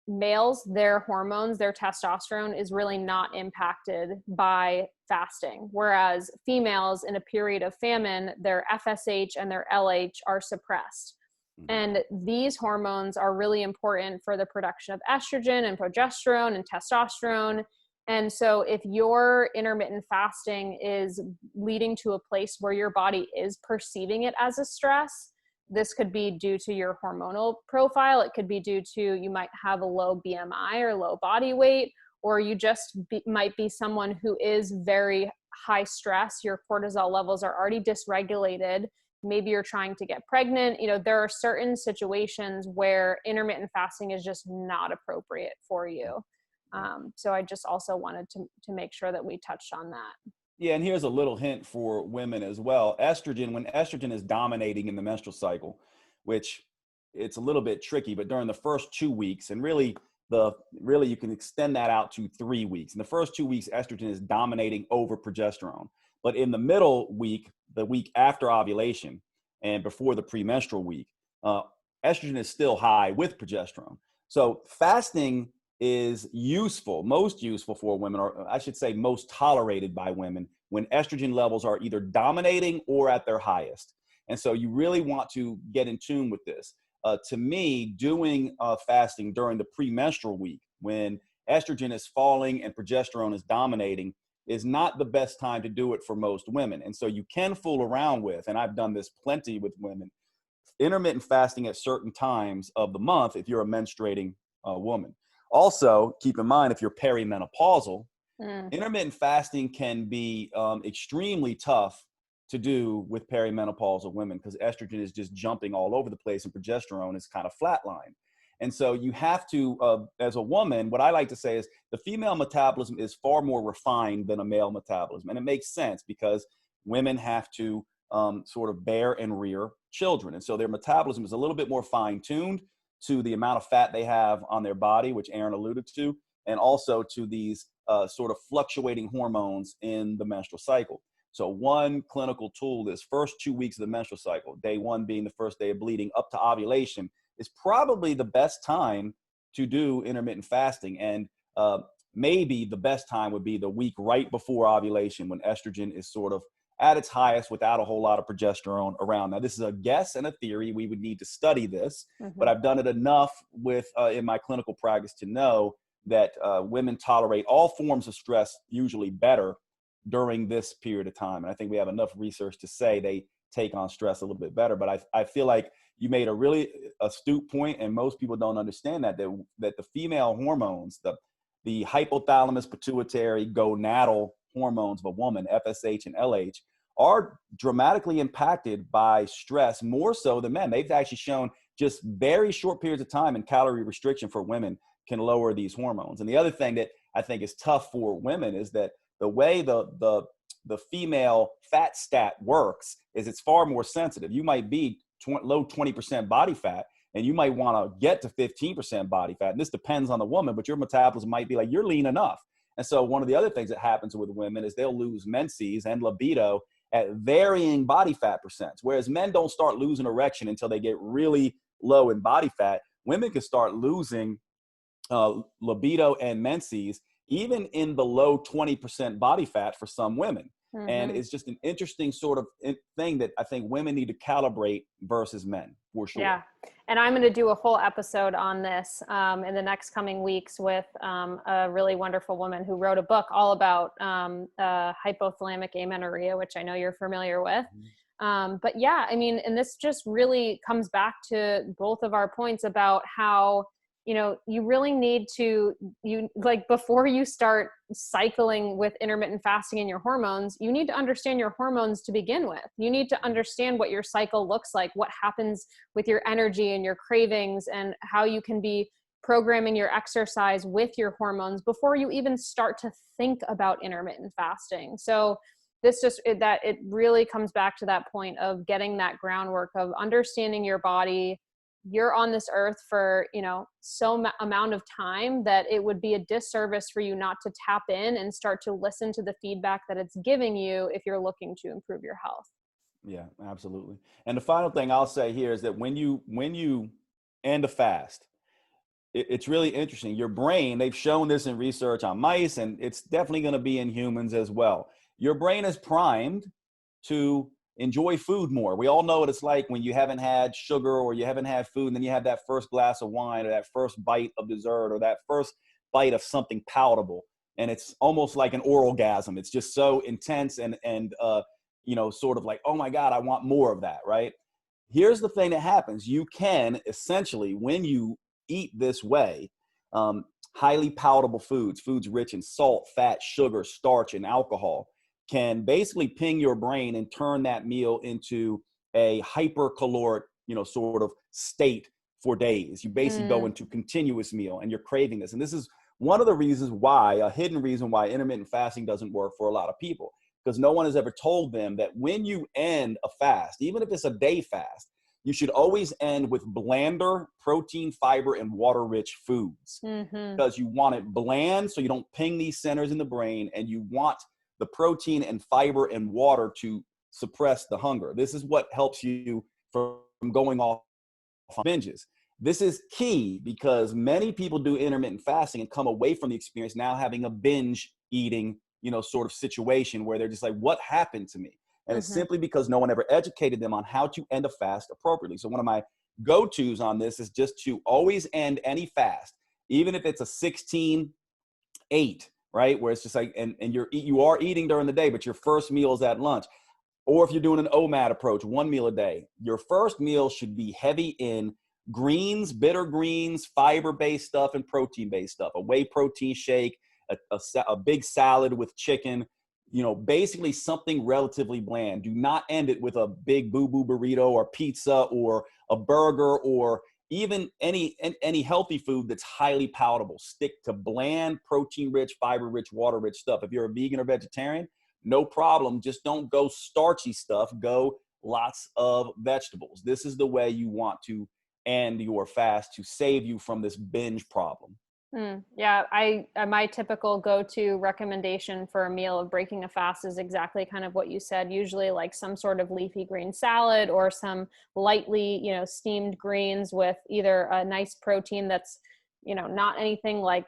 males, their hormones, their testosterone is really not impacted by fasting. Whereas females in a period of famine, their FSH and their LH are suppressed. Mhm. And these hormones are really important for the production of estrogen and progesterone and testosterone. And so if your intermittent fasting is leading to a place where your body is perceiving it as a stress, this could be due to your hormonal profile. It could be due to, you might have a low BMI or low body weight, or you just might be someone who is very high stress. Your cortisol levels are already dysregulated. Maybe you're trying to get pregnant. There are certain situations where intermittent fasting is just not appropriate for you. So I just also wanted to make sure that we touched on that. Yeah, and here's a little hint for women as well. When estrogen is dominating in the menstrual cycle, which it's a little bit tricky, but during the first 2 weeks, and really you can extend that out to 3 weeks. In the first 2 weeks, estrogen is dominating over progesterone. But in the middle week, the week after ovulation and before the premenstrual week, uh, estrogen is still high with progesterone. So fasting is most useful for women, or I should say most tolerated by women, when estrogen levels are either dominating or at their highest. And so you really want to get in tune with this. To me, doing fasting during the premenstrual week, when estrogen is falling and progesterone is dominating, is not the best time to do it for most women. And so you can fool around with, and I've done this plenty with women, intermittent fasting at certain times of the month if you're a menstruating woman. Also, keep in mind, if you're perimenopausal, Mm. intermittent fasting can be extremely tough to do with perimenopausal women because estrogen is just jumping all over the place and progesterone is kind of flatline. And so you have to, as a woman, what I like to say is the female metabolism is far more refined than a male metabolism. And it makes sense because women have to sort of bear and rear children. And so their metabolism is a little bit more fine tuned to the amount of fat they have on their body, which Erin alluded to, and also to these sort of fluctuating hormones in the menstrual cycle. So one clinical tool, this first 2 weeks of the menstrual cycle, day one being the first day of bleeding up to ovulation, is probably the best time to do intermittent fasting. And maybe the best time would be the week right before ovulation when estrogen is sort of at its highest without a whole lot of progesterone around. Now, this is a guess and a theory. We would need to study this, but Mm-hmm. I've done it enough in my clinical practice to know that women tolerate all forms of stress usually better during this period of time. And I think we have enough research to say they take on stress a little bit better. But I feel like you made a really astute point, and most people don't understand that the female hormones, the hypothalamus pituitary gonadal hormones of a woman, FSH and LH, are dramatically impacted by stress more so than men. They've actually shown just very short periods of time in calorie restriction for women can lower these hormones. And the other thing that I think is tough for women is that the way the female fat stat works is it's far more sensitive. You might be low 20% body fat, and you might want to get to 15% body fat. And this depends on the woman, but your metabolism might be like, you're lean enough. And so one of the other things that happens with women is they'll lose menses and libido at varying body fat percents. Whereas men don't start losing erection until they get really low in body fat. Women can start losing libido and menses even in the low 20% body fat for some women. And Mm-hmm. it's just an interesting sort of thing that I think women need to calibrate versus men, for sure. Yeah. And I'm going to do a whole episode on this in the next coming weeks with a really wonderful woman who wrote a book all about hypothalamic amenorrhea, which I know you're familiar with. But yeah, I mean, and this just really comes back to both of our points about how, you really need to, before you start cycling with intermittent fasting and your hormones, you need to understand your hormones to begin with. You need to understand what your cycle looks like, what happens with your energy and your cravings, and how you can be programming your exercise with your hormones before you even start to think about intermittent fasting. So it really comes back to that point of getting that groundwork of understanding your body. You're on this earth for, amount of time that it would be a disservice for you not to tap in and start to listen to the feedback that it's giving you if you're looking to improve your health. Yeah, absolutely. And the final thing I'll say here is that when you end a fast, it's really interesting. Your brain, they've shown this in research on mice, and it's definitely going to be in humans as well. Your brain is primed to enjoy food more. We all know what it's like when you haven't had sugar or you haven't had food, and then you have that first glass of wine or that first bite of dessert or that first bite of something palatable. And it's almost like an orgasm. It's just so intense and sort of like, oh my God, I want more of that, right? Here's the thing that happens. You can essentially, when you eat this way, highly palatable foods rich in salt, fat, sugar, starch, and alcohol, can basically ping your brain and turn that meal into a hypercaloric, sort of state for days. You basically go into continuous meal and you're craving this. And this is one of the reasons why, a hidden reason why intermittent fasting doesn't work for a lot of people, because no one has ever told them that when you end a fast, even if it's a day fast, you should always end with blander, protein, fiber, and water-rich foods. Because you want it bland so you don't ping these centers in the brain, and you want the protein and fiber and water to suppress the hunger. This is what helps you from going off on binges. This is key because many people do intermittent fasting and come away from the experience now having a binge eating, sort of situation where they're just like, what happened to me? And it's simply because no one ever educated them on how to end a fast appropriately. So one of my go-tos on this is just to always end any fast, even if it's a 16-8, right? Where it's just like, and you are eating during the day, but your first meal is at lunch. Or if you're doing an OMAD approach, 1 meal a day, your first meal should be heavy in greens, bitter greens, fiber-based stuff, and protein-based stuff. A whey protein shake, a big salad with chicken, basically something relatively bland. Do not end it with a big boo-boo burrito or pizza or a burger or even any healthy food that's highly palatable. Stick to bland, protein-rich, fiber-rich, water-rich stuff. If you're a vegan or vegetarian, no problem. Just don't go starchy stuff. Go lots of vegetables. This is the way you want to end your fast to save you from this binge problem. Yeah, my typical go-to recommendation for a meal of breaking a fast is exactly kind of what you said. Usually like some sort of leafy green salad or some lightly, steamed greens with either a nice protein that's, not anything like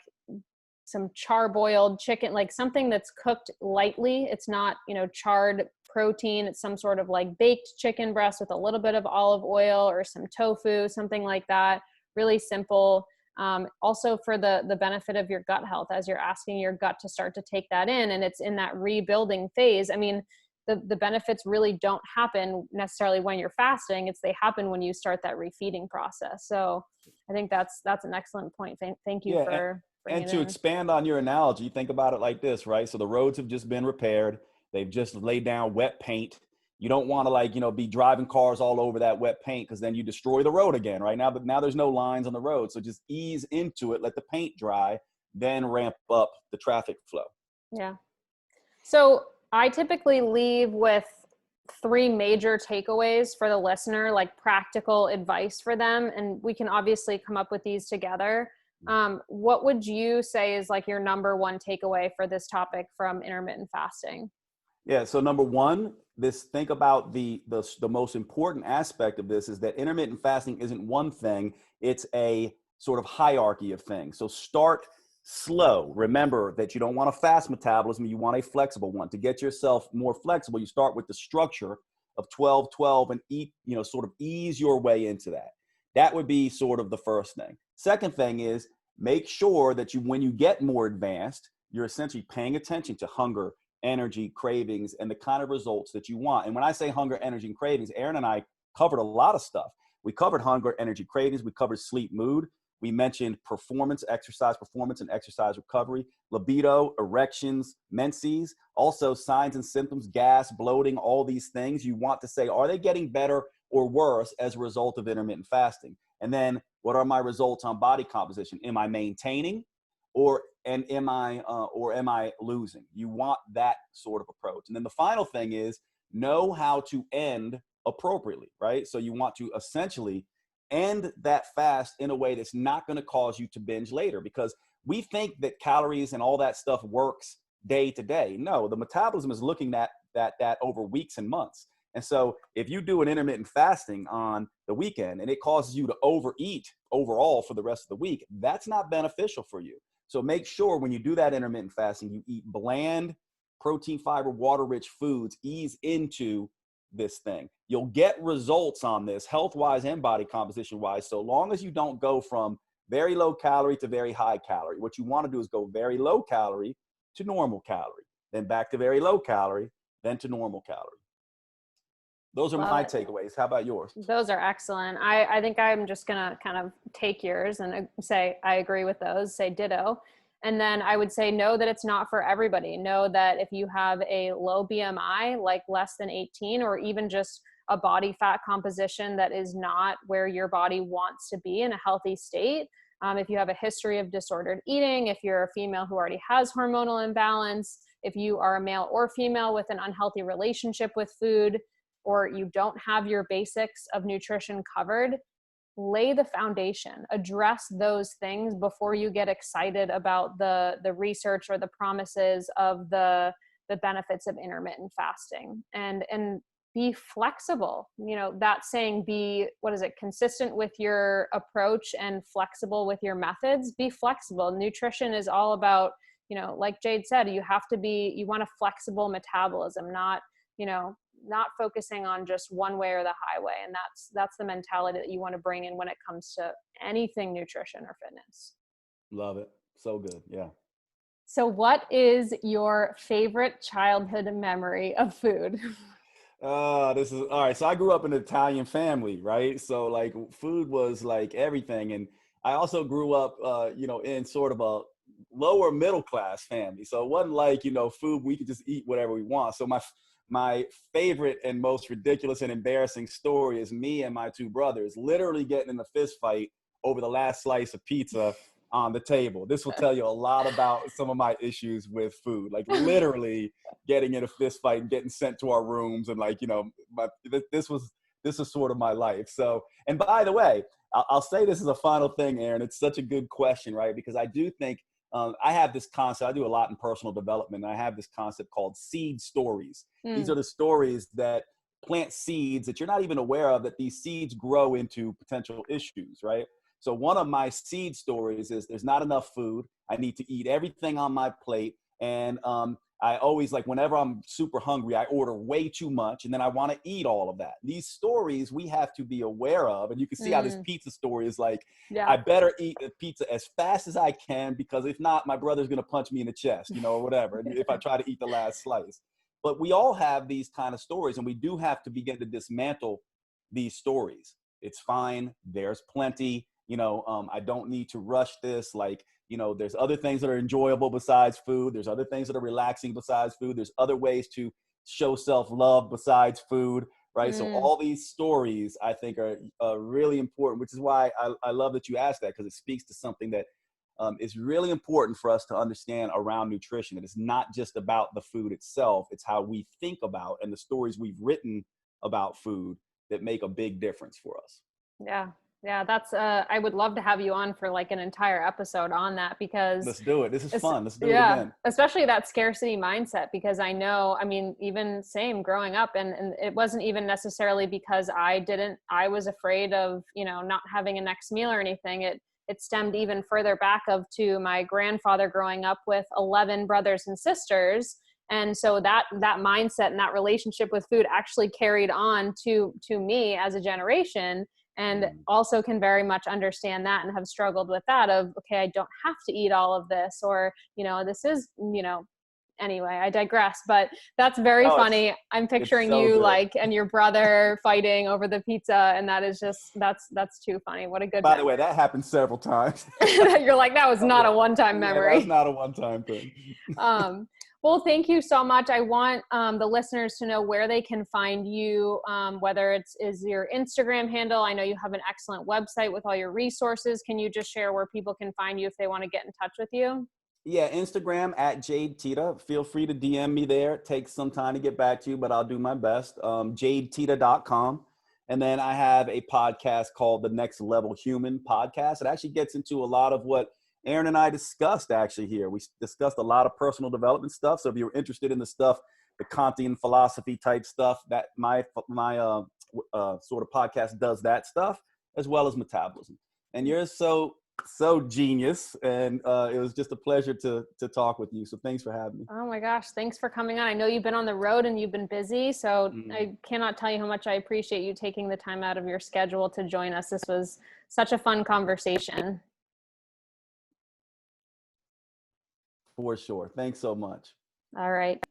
some charbroiled chicken, like something that's cooked lightly. It's not, charred protein. It's some sort of like baked chicken breast with a little bit of olive oil or some tofu, something like that. Really simple. Also for the benefit of your gut health, as you're asking your gut to start to take that in, and it's in that rebuilding phase. I mean, the benefits really don't happen necessarily when you're fasting. They happen when you start that refeeding process. So I think that's an excellent point. Thank you for bringing and it to in. expand on your analogy, think about it like this, right? So the roads have just been repaired. They've just laid down wet paint. You don't want to be driving cars all over that wet paint because then you destroy the road again, right? Now there's no lines on the road. So just ease into it, let the paint dry, then ramp up the traffic flow. Yeah. So I typically leave with 3 major takeaways for the listener, like practical advice for them. And we can obviously come up with these together. What would you say is like your number one takeaway for this topic from intermittent fasting? Yeah. So number one, think about the most important aspect of this is that intermittent fasting isn't one thing. It's a sort of hierarchy of things. So start slow. Remember that you don't want a fast metabolism. You want a flexible one. To get yourself more flexible, you start with the structure of 12-12 and sort of ease your way into that. That would be sort of the first thing. Second thing is make sure that when you get more advanced, you're essentially paying attention to hunger, energy, cravings, and the kind of results that you want. And when I say hunger, energy, and cravings, Erin and I covered a lot of stuff. We covered hunger, energy, cravings. We covered sleep, mood. We mentioned performance, and exercise recovery, libido, erections, menses, also signs and symptoms, gas, bloating, all these things. You want to say, are they getting better or worse as a result of intermittent fasting? And then what are my results on body composition? Am I maintaining or am I losing? You want that sort of approach. And then the final thing is know how to end appropriately, right? So you want to essentially end that fast in a way that's not going to cause you to binge later, because we think that calories and all that stuff works day to day. No, the metabolism is looking at that over weeks and months. And so if you do an intermittent fasting on the weekend and it causes you to overeat overall for the rest of the week, that's not beneficial for you. So make sure when you do that intermittent fasting, you eat bland, protein, fiber, water-rich foods, ease into this thing. You'll get results on this health-wise and body composition-wise, so long as you don't go from very low calorie to very high calorie. What you want to do is go very low calorie to normal calorie, then back to very low calorie, then to normal calorie. Those are my takeaways. How about yours? Those are excellent. I think I'm just going to kind of take yours and say, I agree with those, say ditto. And then I would say, know that it's not for everybody. Know that if you have a low BMI, like less than 18, or even just a body fat composition that is not where your body wants to be in a healthy state, if you have a history of disordered eating, if you're a female who already has hormonal imbalance, if you are a male or female with an unhealthy relationship with food, or you don't have your basics of nutrition covered, lay the foundation, address those things before you get excited about the research or the promises of the benefits of intermittent fasting. And be flexible. You know, that saying, consistent with your approach and flexible with your methods. Be flexible. Nutrition is all about, you know, like Jade said, you want a flexible metabolism, not focusing on just one way or the highway. And that's the mentality that you want to bring in when it comes to anything nutrition or fitness. Love it. So good. Yeah. So what is your favorite childhood memory of food? This is all right. So I grew up in an Italian family, right? So like food was like everything. And I also grew up, in sort of a lower middle class family. So it wasn't like, food, we could just eat whatever we want. So my favorite and most ridiculous and embarrassing story is me and my two brothers literally getting in a fist fight over the last slice of pizza on the table. This will tell you a lot about some of my issues with food, like literally getting in a fist fight and getting sent to our rooms. And like, this was sort of my life. So, and by the way, I'll say this is a final thing, Erin. It's such a good question, right? Because I do think I have this concept. I do a lot in personal development. And I have this concept called seed stories. These are the stories that plant seeds that you're not even aware of, that these seeds grow into potential issues, right? So one of my seed stories is there's not enough food. I need to eat everything on my plate. And I always, like, whenever I'm super hungry, I order way too much. And then I want to eat all of that. These stories we have to be aware of. And you can see how this pizza story is like, I better eat the pizza as fast as I can, because if not, my brother's going to punch me in the chest, or whatever, if I try to eat the last slice. But we all have these kind of stories, and we do have to begin to dismantle these stories. It's fine. There's plenty. I don't need to rush this. Like, there's other things that are enjoyable besides food. There's other things that are relaxing besides food. There's other ways to show self-love besides food, right? So all these stories, I think, are really important, which is why I love that you asked that, because it speaks to something that is really important for us to understand around nutrition. It is not just about the food itself. It's how we think about and the stories we've written about food that make a big difference for us. Yeah. Yeah, that's I would love to have you on for like an entire episode on that, because let's do it. This is fun. Let's do it again. Especially that scarcity mindset, because I know, even same growing up, and it wasn't even necessarily because I was afraid of, not having a next meal or anything. It stemmed even further back to my grandfather growing up with 11 brothers and sisters. And so that mindset and that relationship with food actually carried on to me as a generation. And also can very much understand that and have struggled with that of, okay, I don't have to eat all of this, or, this is, anyway, I digress, but that's very funny. I'm picturing so you good. And your brother fighting over the pizza. And that is just, that's too funny. What a good By the way, that happened several times. You're like, that was not a one-time memory. That's not a one-time thing. Well, thank you so much. I want the listeners to know where they can find you, whether is your Instagram handle. I know you have an excellent website with all your resources. Can you just share where people can find you if they want to get in touch with you? Yeah, Instagram at Jade Tita. Feel free to DM me there. It takes some time to get back to you, but I'll do my best. JadeTita.com. And then I have a podcast called The Next Level Human Podcast. It actually gets into a lot of what Erin and I discussed actually here. We discussed a lot of personal development stuff. So if you're interested in the stuff, the Kantian philosophy type stuff, that my sort of podcast does that stuff, as well as metabolism. And yours, so so genius, and it was just a pleasure to talk with you. So thanks for having me. Oh my gosh, thanks for coming on. I know you've been on the road and you've been busy, so Mm. I cannot tell you how much I appreciate you taking the time out of your schedule to join us. This was such a fun conversation. For sure. Thanks so much. All right.